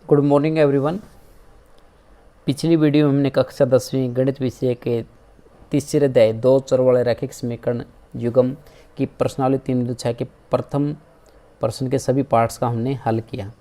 Good morning everyone. पिछली video में हमने कक्षा 10वीं गणित विषय के तीसरे अध्याय दो चर वाले रैखिक समीकरण युग्म की प्रश्नावली 3.6 के प्रथम प्रश्न के सभी पार्ट्स का हमने हल किया।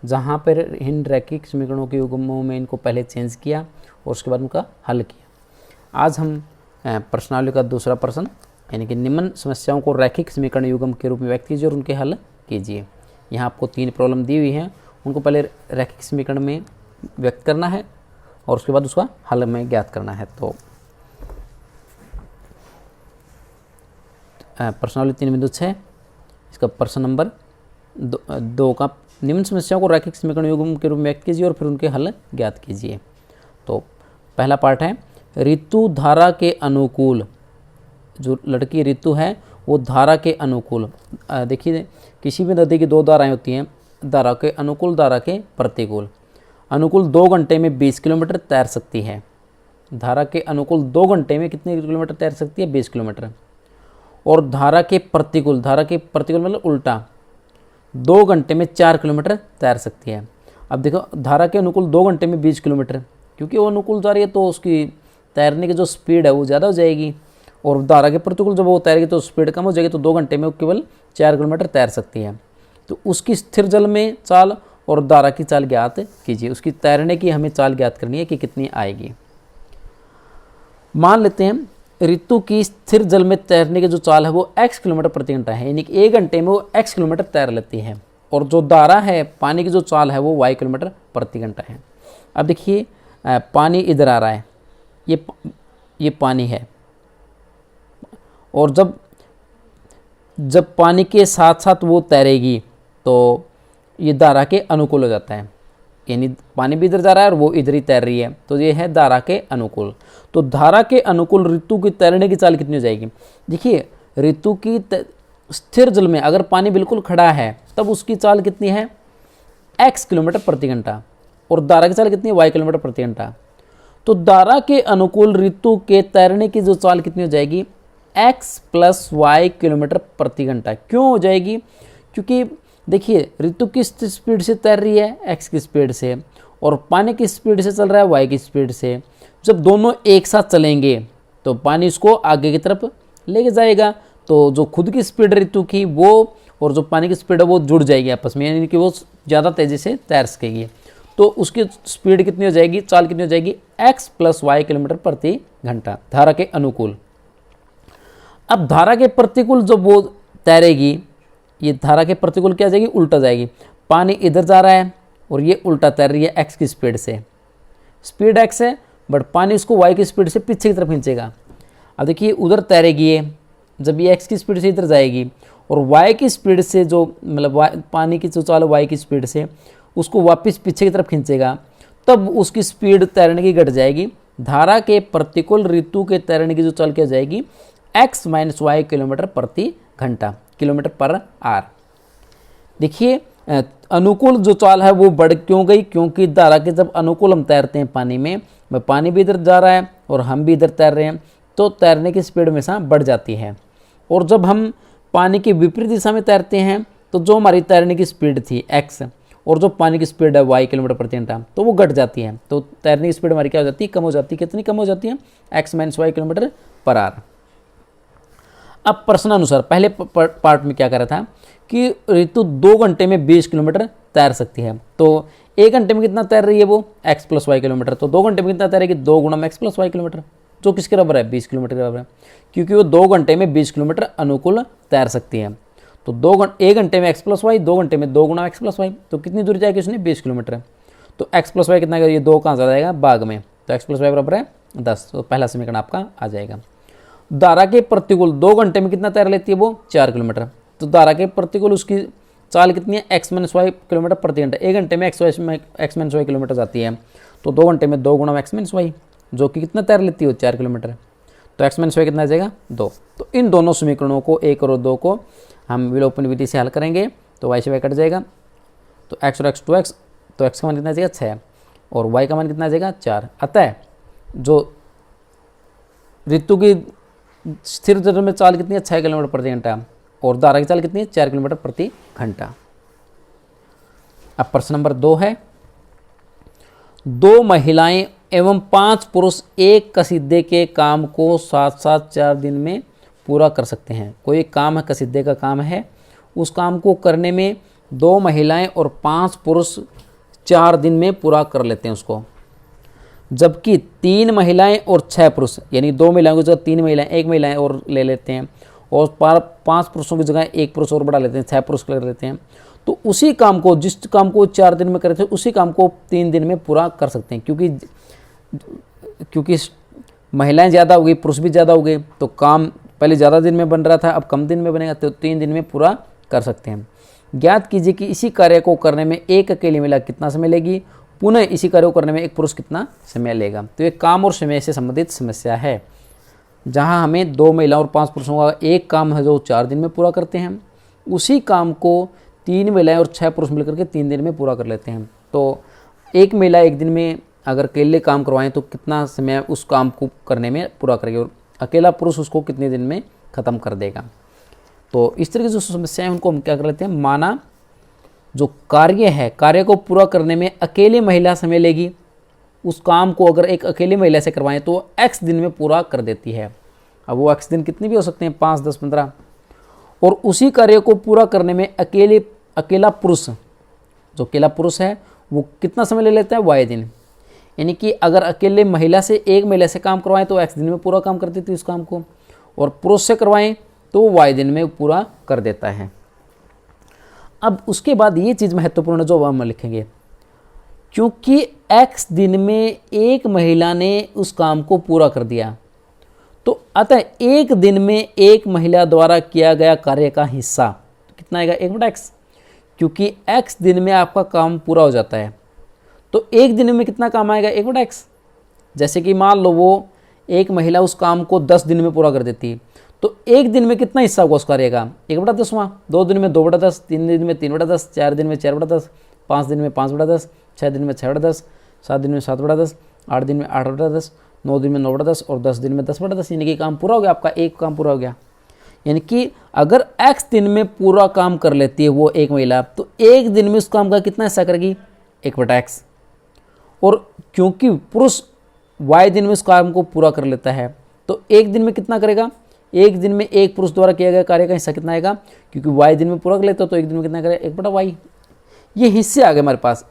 जहाँ पर इन रैखिक समीकरणों के युग्मों में इनको पहले चेंज किया और उसके बाद उनका हल किया। आज हम प्रश्नावली का दूसरा प्रश्न यानी कि निम्न समस्याओं को रैखिक समीकरण युग्म के रूप में व्यक्त कीजिए और उनके हल कीजिए। यहाँ आपको 3 प्रॉब्लम दी हुई हैं, उनको पहले रैखिक समीकरण में व्यक्त करना है और उसके बाद उसका हल में ज्ञात करना है। तो प्रश्नावली 3.6 इसका प्रश्न नंबर 2 का निम्न समस्याओं को रैखिक समीकरण युग्म के रूप में व्यक्त कीजिए और फिर उनके हल ज्ञात कीजिए। तो पहला पार्ट है ऋतु धारा के अनुकूल। जो लड़की ऋतु है वो धारा के अनुकूल, देखिए किसी भी नदी की 2 धाराएं होती हैं, धारा के अनुकूल धारा के प्रतिकूल। अनुकूल 2 घंटे में 20 किलोमीटर तैर सकती है। धारा के अनुकूल 2 घंटे में कितने किलोमीटर तैर सकती है? 20 किलोमीटर। और धारा के प्रतिकूल मतलब उल्टा 2 घंटे में 4 किलोमीटर तैर सकती है। अब देखो धारा के अनुकूल 2 घंटे में 20 किलोमीटर, क्योंकि वो अनुकूल जा रही है तो उसकी तैरने की जो स्पीड है वो ज़्यादा हो जाएगी, और धारा के प्रतिकूल जब वो तैरेगी तो स्पीड कम हो जाएगी, तो 2 घंटे में वो केवल 4 किलोमीटर तैर सकती है। तो उसकी स्थिर जल में चाल और धारा की चाल ज्ञात कीजिए। उसकी तैरने की हमें चाल ज्ञात करनी है कि कितनी आएगी। मान लेते हैं ऋतु की स्थिर जल में तैरने की जो चाल है वो x किलोमीटर प्रति घंटा है, यानी कि 1 घंटे में वो x किलोमीटर तैर लेती है, और जो धारा है पानी की जो चाल है वो y किलोमीटर प्रति घंटा है। अब देखिए पानी इधर आ रहा है, ये पानी है, और जब पानी के साथ साथ वो तैरेगी तो ये धारा के अनुकूल हो जाता है, यानी पानी भी इधर जा रहा है और वो इधर ही तैर रही है, तो ये है धारा के अनुकूल। तो धारा के अनुकूल ऋतु की तैरने की चाल कितनी हो जाएगी? देखिए ऋतु की स्थिर जल में अगर पानी बिल्कुल खड़ा है तब उसकी चाल कितनी है? x किलोमीटर प्रति घंटा, और धारा की चाल कितनी है? y किलोमीटर प्रति घंटा। तो धारा के अनुकूल ऋतु के तैरने की जो चाल कितनी हो जाएगी? x प्लस y किलोमीटर प्रति घंटा। क्यों हो जाएगी? क्योंकि देखिए ऋतु किस स्पीड से तैर रही है? x की स्पीड से, और पानी की स्पीड से चल रहा है y की स्पीड से। जब दोनों एक साथ चलेंगे तो पानी उसको आगे की तरफ लेके जाएगा, तो जो खुद की स्पीड ऋतु की वो और जो पानी की स्पीड है वो जुड़ जाएगी आपस में, यानी कि वो ज़्यादा तेज़ी से तैर सकेगी। तो उसकी स्पीड कितनी हो जाएगी? चाल कितनी हो जाएगी? x प्लस y किलोमीटर प्रति घंटा धारा के अनुकूल। अब धारा के प्रतिकूल जब वो तैरेगी, ये धारा के प्रतिकूल क्या जाएगी? उल्टा जाएगी। पानी इधर जा रहा है और ये उल्टा तैर रही है x की स्पीड से। स्पीड x है बट पानी इसको y की स्पीड से पीछे की तरफ खींचेगा। अब देखिए उधर तैरेगी ये, जब ये x की स्पीड से इधर जाएगी और y की स्पीड से जो मतलब पानी की जो चाल y की स्पीड से उसको वापस पीछे की तरफ खींचेगा, तब उसकी स्पीड तैरने की घट जाएगी। धारा के प्रतिकूल ऋतु के तैरने की जो चाल क्या जाएगी? x माइनस वाई किलोमीटर प्रति घंटा, किलोमीटर पर आर। देखिए अनुकूल जो चाल है वो बढ़ क्यों गई? क्योंकि धारा के जब अनुकूल हम तैरते हैं पानी में पानी भी इधर जा रहा है और हम भी इधर तैर रहे हैं, तो तैरने की स्पीड हमेशा बढ़ जाती है। और जब हम पानी की विपरीत दिशा में तैरते हैं तो जो हमारी तैरने की स्पीड थी x और जो पानी की स्पीड है y किलोमीटर प्रति घंटा, तो वो घट जाती है। तो तैरने की स्पीड हमारी क्या हो जाती है? कम हो जाती है। कितनी कम हो जाती है? x माइनस वाई किलोमीटर पर आर। अब प्रश्नानुसार पहले पार्ट में क्या कर रहा था कि ऋतु 2 घंटे में 20 किलोमीटर तैर सकती है, तो 1 घंटे में कितना तैर रही है वो? x plus y kilometre. तो 2 घंटे में कितना तैरेगी? 2 गुणा में x प्लस वाई किलोमीटर, जो किसके बराबर है? 20 किलोमीटर के बराबर है, क्योंकि वो 2 घंटे में 20 किलोमीटर अनुकूल तैर सकती है। तो 1 घंटे में x प्लस वाई, 2 घंटे में 2 गुणा x प्लस वाई, तो कितनी दूरी जाएगी उसने? 20 किलोमीटर। तो x प्लस वाई कितना? ये 2 कहाँ से जाएगा? भाग में, तो x प्लस वाई बराबर है 10। तो पहला समीकरण आपका आ जाएगा। धारा के प्रतिकूल 2 घंटे में कितना तैर लेती है वो? 4 किलोमीटर। तो धारा के प्रतिकूल उसकी चाल कितनी है? x माइनस वाई किलोमीटर प्रति घंटा। 1 घंटे में x माइनस वाई किलोमीटर जाती है, तो 2 घंटे में 2 गुणा x माइनस वाई, जो कि कितना तैर लेती है? 4 किलोमीटर। तो x माइनस वाई कितना आ जाएगा? 2। तो इन दोनों समीकरणों को 1 और 2 को हम विलोपन विधि से हल करेंगे, तो y से y कट जाएगा, तो x और x 2x, तो x का मान कितना आ जाएगा? 6, और y का मान कितना आ जाएगा? 4। अतः जो ऋतु की स्थिर जल में चाल कितनी है? 6 किलोमीटर प्रति घंटा, और धारा की चाल कितनी है? 4 किलोमीटर प्रति घंटा। अब प्रश्न नंबर 2 है 2 महिलाएं एवं 5 पुरुष एक कसीदे के काम को साथ साथ 4 दिन में पूरा कर सकते हैं। कोई एक काम है, कसीदे का काम है, उस काम को करने में 2 महिलाएं और 5 पुरुष 4 दिन में पूरा कर लेते हैं उसको। जबकि 3 महिलाएं और 6 पुरुष, यानी 2 महिलाओं की जगह 3 महिलाएं, 1 महिलाएं और ले लेते हैं, और 5 पुरुषों की जगह 1 पुरुष और बढ़ा लेते हैं, 6 पुरुष कर लेते हैं, तो उसी काम को, जिस काम को 4 दिन में करे थे, उसी काम को 3 दिन में पूरा कर सकते हैं। क्योंकि महिलाएं ज़्यादा हो गई, पुरुष भी ज़्यादा हो गए, तो काम पहले ज़्यादा दिन में बन रहा था, अब कम दिन में बनेगा, तो 3 दिन में पूरा कर सकते हैं। ज्ञात कीजिए कि इसी कार्य को करने में एक अकेली महिला कितना समय लेगी, पुनः इसी कार्य को करने में एक पुरुष कितना समय लेगा। तो ये काम और समय से संबंधित समस्या है, जहां हमें 2 महिलाओं और 5 पुरुषों का एक काम है जो 4 दिन में पूरा करते हैं, उसी काम को 3 महिलाएं और 6 पुरुष मिलकर के 3 दिन में पूरा कर लेते हैं। तो एक महिला एक दिन में अगर अकेले काम करवाएं तो कितना समय उस काम को करने में पूरा करेगी, और अकेला पुरुष उसको कितने दिन में ख़त्म कर देगा। तो इस तरह की जो समस्याएं उनको हम क्या कर लेते हैं, माना जो कार्य है, कार्य को पूरा करने में अकेली महिला समय लेगी, उस काम को अगर एक अकेली महिला से करवाएं तो x दिन में पूरा कर देती है। अब वो x दिन कितने भी हो सकते हैं, 5, 10, 15। और उसी कार्य को पूरा करने में अकेला पुरुष, जो अकेला पुरुष है वो कितना समय ले लेता है, y दिन। यानी कि अगर अकेले महिला से, एक महिला से काम करवाएं तो x दिन में पूरा काम कर देती है उस काम को, और पुरुष से करवाएं तो वो y दिन में पूरा कर देता है। अब उसके बाद ये चीज़ महत्वपूर्ण जो हम लिखेंगे, क्योंकि x दिन में एक महिला ने उस काम को पूरा कर दिया, तो अतः एक दिन में एक महिला द्वारा किया गया कार्य का हिस्सा कितना आएगा, 1/x। क्योंकि x दिन में आपका काम पूरा हो जाता है, तो एक दिन में कितना काम आएगा, 1/x। जैसे कि मान लो वो एक महिला उस काम को 10 दिन में पूरा कर देती, तो एक दिन में कितना हिस्सा होगा उस कार्य का, 1/10। 2 दिन में 2/10, 3 दिन में 3/10, 4 दिन में 4/10, 5 दिन में 5/10, 6 दिन में 6/10, 7 दिन में 7/10, 8 दिन में 8/10, 9 दिन में 9/10 और 10 दिन में 10/10। यानी कि काम पूरा हो गया आपका, एक काम पूरा हो गया। यानी कि अगर x दिन में पूरा काम कर लेती है वो एक महिला, तो एक दिन में उस काम का कितना हिस्सा करेगी, 1/x। और क्योंकि पुरुष y दिन में उस काम को पूरा कर लेता है, तो एक दिन में कितना करेगा, एक दिन में एक पुरुष द्वारा किया गया कार्य का हिस्सा कितना आएगा, क्योंकि y दिन में पूरा कर लेता है, तो एक दिन में कितना करेगा, 1/y। ये हिस्से आ गए हमारे पास।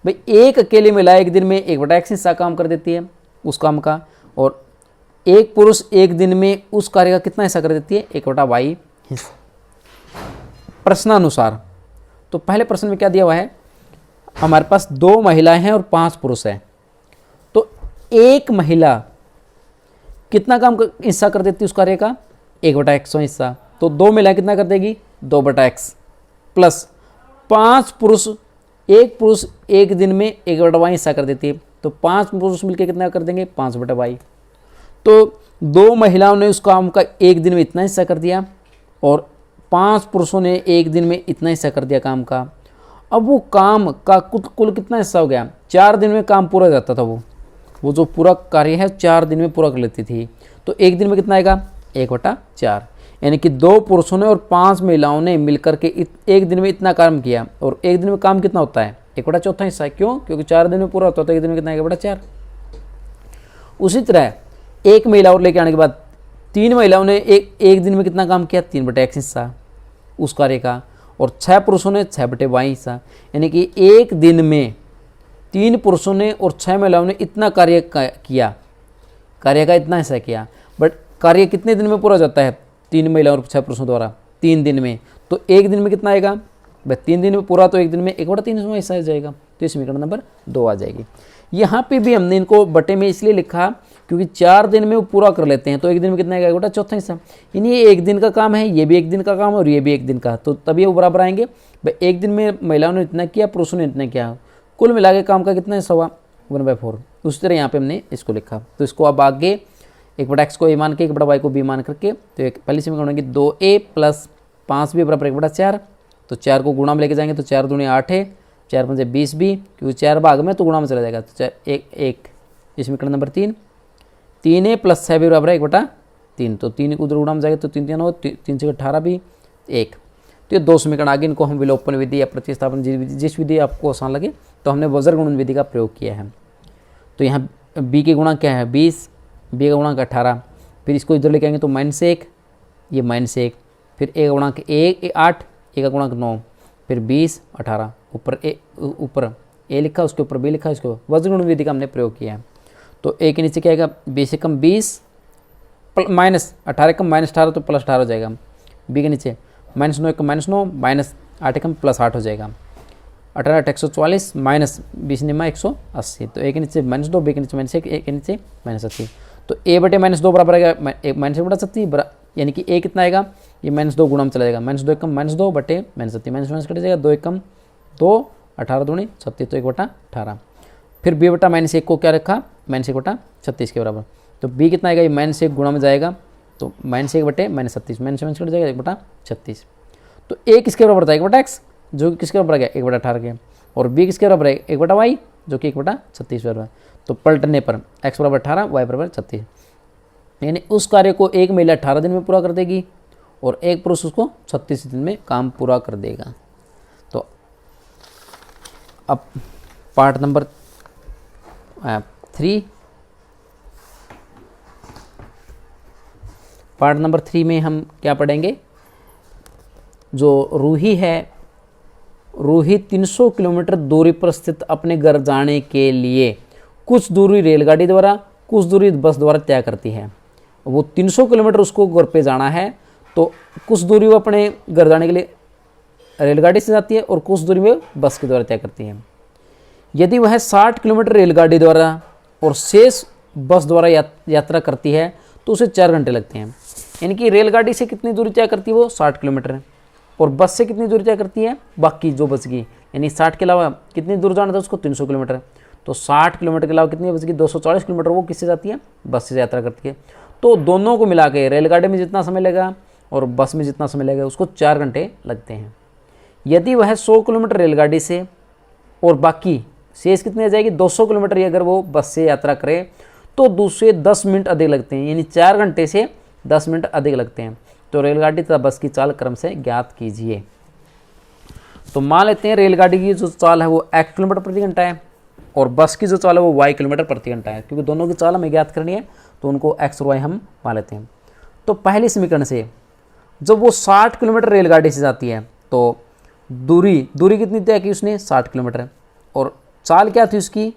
भाई एक अकेली महिला एक दिन में 1/x हिस्सा काम कर देती है उस काम का, और एक पुरुष एक दिन में उस कार्य का कितना हिस्सा कर देती है, 1/y हिस्सा। प्रश्नानुसार, तो पहले प्रश्न में क्या दिया हुआ है, हमारे पास 2 महिलाएं हैं और 5 पुरुष हैं, तो एक महिला कितना काम हिस्सा कर देती है उस कार्य का, 1/x हिस्सा। तो 2 महिलाएं कितना कर देगी, 2/x, प्लस 5 पुरुष, एक पुरुष एक दिन में 1/y हिस्सा कर देती है, तो 5 पुरुष मिलकर कितना कर देंगे, 5/y। तो 2 महिलाओं ने उस काम का एक दिन में इतना हिस्सा कर दिया, और 5 पुरुषों ने एक दिन में इतना हिस्सा कर दिया काम का। अब वो काम का कुल कितना हिस्सा हो गया, 4 दिन में काम पूरा हो जाता था। वो जो पूरा कार्य है 4 दिन में पूरा कर लेती थी, तो एक दिन में कितना आएगा, 1/4। यानी कि 2 पुरुषों ने और 5 महिलाओं ने मिलकर के एक दिन में इतना काम किया, और एक दिन में काम कितना होता है, 1/4 हिस्सा। क्यों, क्योंकि 4 दिन में पूरा होता है, तो एक दिन में कितना, 1/4। उसी तरह एक महिला और लेके आने के बाद 3 महिलाओं ने एक दिन में कितना काम किया, 3/x हिस्सा उस कार्य का, और 6 पुरुषों ने 6/y हिस्सा। यानी कि एक दिन में 3 पुरुषों ने और 6 महिलाओं ने इतना कार्य किया, कार्य का इतना हिस्सा किया। बट कार्य कितने दिन में पूरा हो जाता है, 3 महिलाओं और 6 पुरुषों द्वारा 3 दिन में, तो एक दिन में कितना आएगा भाई, 3 दिन में पूरा, तो एक दिन में 1/3 हिस्सा आ जाएगा। तो इस समीकरण नंबर 2 आ जाएगी। यहाँ पे भी हमने इनको बटे में इसलिए लिखा क्योंकि 4 दिन में वो पूरा कर लेते हैं, तो एक दिन में कितना आएगा, 1/4 हिस्सा। यानी ये एक दिन का काम है, ये भी एक दिन का काम है, और ये भी एक दिन का, तो तभी वो बराबर आएंगे। भाई एक दिन में महिलाओं ने इतना किया, पुरुषों ने इतना किया, कुल मिला के काम का कितना हिस्सा हुआ, 1/4। उसी तरह यहाँ पे हमने इसको लिखा। तो इसको अब आगे 1/x को a मान के 1/y को b मान करके, तो एक पहली समीकरण होगी 2a प्लस 5b बराबर 1/4। तो 4 को गुणा में लेके जाएंगे, तो 4 दूनी 8 है, 4 पंजे 20b, क्योंकि 4 भाग में तो गुणा में चला जाएगा, तो 1 समीकरण नंबर 3। 3a प्लस 6b बराबर 1/3, तो 3 उधर गुणा में जाएगा, तो 3 3 हो, 3 से 18 भी 1। तो ये 2 समीकरण आगे, इनको हम विलोपन विधि या प्रतिस्थापन जिस विधि आपको आसान लगे, तो हमने वज्र गुणन विधि का प्रयोग किया है। तो यहाँ b के गुणांक क्या है 20, b का गुणांक 18, फिर इसको इधर लेके आएंगे तो -1, ये -1, फिर a का गुणांक 8, a का गुणांक 9, फिर 20, 18, ऊपर a लिखा, उसके ऊपर b लिखा, इसके ऊपर वज्र गुण विधि का हमने प्रयोग किया है। तो a के नीचे क्या आएगा 20 से कम 20 -18 कम -18 तो +18 हो जाएगा। b के नीचे -9 कम -9 -8 कम +8 हो जाएगा। 18 140 -20 निमा 180। तो a के नीचे -2, b के नीचे -1, a के नीचे -80। तो a बटे -2 बराबर आएगा -1/80, यानी कि a कितना आएगा, ये -2 गुणा में चला जाएगा, -2 कम -2 बटे -80, -1 कट जाएगा, 2 कम 2, 18 दूनी 36, तो 1/18। फिर b बटा -1 को क्या रखा, -1/36 के बराबर। तो b कितना आएगा, ये -1 गुणा में जाएगा, तो -1 बटे -36, -1 कट जाएगा 1/36। तो a किसके बराबर था 1/x, जो कि किसके बराबर है 1/18 के, और b किसके बराबर है 1/y, जो कि 1/36 बराबर है। तो पलटने पर x बराबर 18, y बराबर 36, यानी उस कार्य को एक महिला 18 दिन में पूरा कर देगी और एक पुरुष उसको 36 दिन में काम पूरा कर देगा। तो अब पार्ट नंबर 3 में हम क्या पढ़ेंगे, जो रूही है, रूही 300 किलोमीटर दूरी पर स्थित अपने घर जाने के लिए कुछ दूरी रेलगाड़ी द्वारा, कुछ दूरी बस द्वारा तय करती है। वो 300 किलोमीटर उसको घर पे जाना है, तो कुछ दूरी वो अपने घर जाने के लिए रेलगाड़ी से जाती है और कुछ दूरी वो बस के द्वारा तय करती है। यदि वह 60 किलोमीटर रेलगाड़ी द्वारा और शेष बस द्वारा यात्रा करती है तो उसे 4 घंटे लगते हैं। यानी कि रेलगाड़ी से कितनी दूरी तय करती है वो 60 किलोमीटर, और बस से कितनी दूरी तय करती है बाकी जो बच गई, यानी 60 के अलावा कितनी दूर जाना था उसको 300 किलोमीटर, तो 60 किलोमीटर के अलावा कितनी बच गई 240 किलोमीटर, वो किससे जाती है बस से यात्रा करती है। तो दोनों को मिला के रेलगाड़ी में जितना समय लगेगा और बस में जितना समय लगेगा उसको 4 घंटे लगते हैं। यदि वह 100 किलोमीटर रेलगाड़ी से और बाकी शेष कितनी आ जाएगी 200 किलोमीटर अगर वो बस से यात्रा करे तो दूसरे 10 मिनट अधिक लगते हैं, यानी 4 घंटे से 10 मिनट अधिक लगते हैं। तो रेलगाड़ी तथा बस की चाल क्रम से ज्ञात कीजिए। तो मान लेते हैं रेलगाड़ी की जो चाल है वो x किलोमीटर प्रति घंटा है और बस की जो चाल है वो y किलोमीटर प्रति घंटा है, क्योंकि दोनों की चाल हमें ज्ञात करनी है तो उनको x और y हम मान लेते हैं। तो पहले समीकरण से जब वो 60 किलोमीटर रेलगाड़ी से जाती है तो दूरी कितनी तय की उसने 60 किलोमीटर, और चाल क्या थी उसकी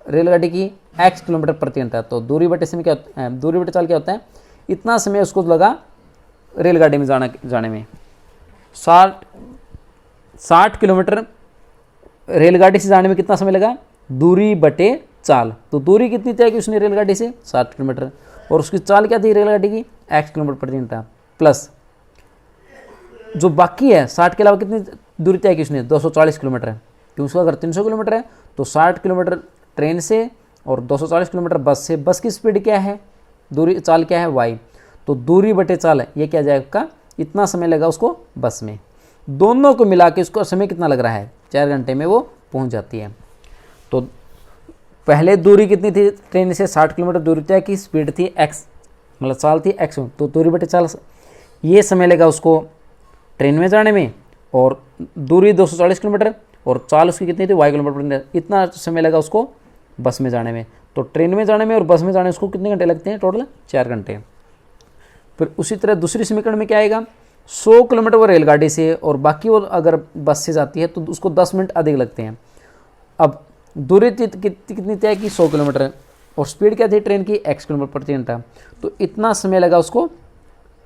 रेलगाड़ी की x किलोमीटर प्रति घंटा। तो दूरी बटे समय क्या होता है, दूरी बटे चाल क्या होता है, इतना समय उसको लगा रेलगाड़ी में जाने में। 60 किलोमीटर रेलगाड़ी से जाने में कितना समय लगा, दूरी बटे चाल। तो दूरी कितनी तय की उसने रेलगाड़ी से 60 किलोमीटर, और उसकी चाल क्या थी रेलगाड़ी की x किलोमीटर प्रति घंटा, प्लस जो बाकी है 60 के अलावा कितनी दूरी तय की उसने 240 किलोमीटर, क्योंकि उसका अगर 300 किलोमीटर है तो 60 किलोमीटर ट्रेन से और 240 किलोमीटर बस से। बस की स्पीड क्या है, दूरी चाल क्या है y, तो दूरी बटे चाल है ये क्या जाएगा, इतना समय लगा उसको बस में। दोनों को मिला के उसका समय कितना लग रहा है 4 घंटे में वो पहुंच जाती है। तो पहले दूरी कितनी थी ट्रेन से 60 किलोमीटर दूरी तय की, स्पीड थी x, मतलब चाल थी x, तो दूरी बटे चाल ये समय लगा उसको ट्रेन में जाने में, और दूरी 240 किलोमीटर और चाल उसकी कितनी थी y किलोमीटर, इतना समय लगा उसको बस में जाने में। तो ट्रेन में जाने में और बस में जाने में उसको कितने घंटे लगते हैं, टोटल 4 घंटे। फिर उसी तरह दूसरी समीकरण में क्या आएगा, 100 किलोमीटर वो रेलगाड़ी से और बाकी वो अगर बस से जाती है तो उसको 10 मिनट अधिक लगते हैं। अब दूरी कितनी तय की 100 किलोमीटर, और स्पीड क्या थी ट्रेन की x किलोमीटर प्रति घंटा, तो इतना समय लगा उसको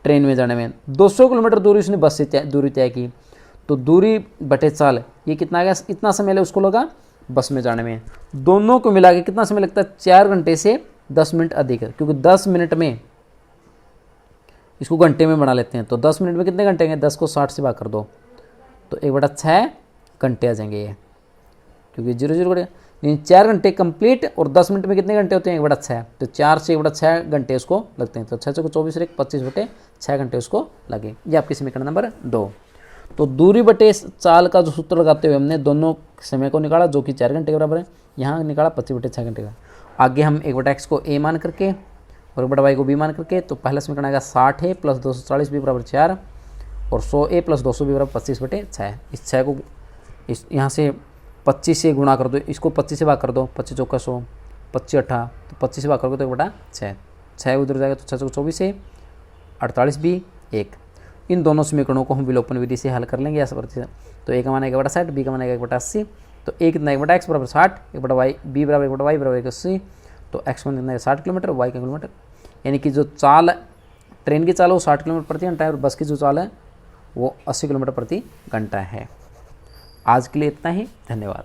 ट्रेन में जाने में। 200 किलोमीटर दूरी उसने बस से दूरी तय की, तो दूरी बटे चाल ये कितना आ गया, इतना समय उसको लगा बस में जाने में। दोनों को मिला के कितना समय लगता है 4 घंटे से 10 मिनट अधिक है, क्योंकि 10 मिनट में इसको घंटे में बना लेते हैं। तो 10 मिनट में कितने घंटे हैं, 10 को 60 से भाग कर दो तो 1/6 घंटे आ जाएंगे ये, क्योंकि 0 यानी 4 घंटे कंप्लीट, और 10 मिनट में कितने घंटे होते हैं 1/6, तो 4 से 1/6 घंटे उसको लगते हैं। तो 6 से 24 से 25/6 घंटे उसको लगे। ये आपकी समीकरण नंबर 2। तो दूरी बटे चाल का जो सूत्र लगाते हुए हमने दोनों समय को निकाला, जो कि 4 घंटे के बराबर है, यहाँ निकाला 25/6 घंटे का। आगे हम 1/x को a मान करके और 1/y को b मान करके, तो पहला समीकरण आएगा 60a प्लस 240 b बराबर 4 और 100a प्लस 200 b बराबर 25/6। इस 6 को यहाँ से 25 से गुणा कर दो, इसको 25 से भाग कर दो, 25 चौका 100, 25 8 तो 25 से भाग करोगे तो 1/6, 6 उधर जाएगा तो 6 24 है, 48 भी 1। इन दोनों समीकरणों को हम विलोपन विधि से हल कर लेंगे ऐसा प्रतिशत। तो ए का मान 1/60, बी का मान 1/80, तो ए कितना 1/x बराबर 60, 1/y, बी बराबर 1/y बराबर 180, तो एक्स मान कितना है 60 किलोमीटर, वाई का किलोमीटर। यानी कि जो चाल ट्रेन की चाल है वो 60 किलोमीटर प्रति घंटा है और बस की जो चाल है वो 80 किलोमीटर प्रति घंटा है। आज के लिए इतना ही, धन्यवाद।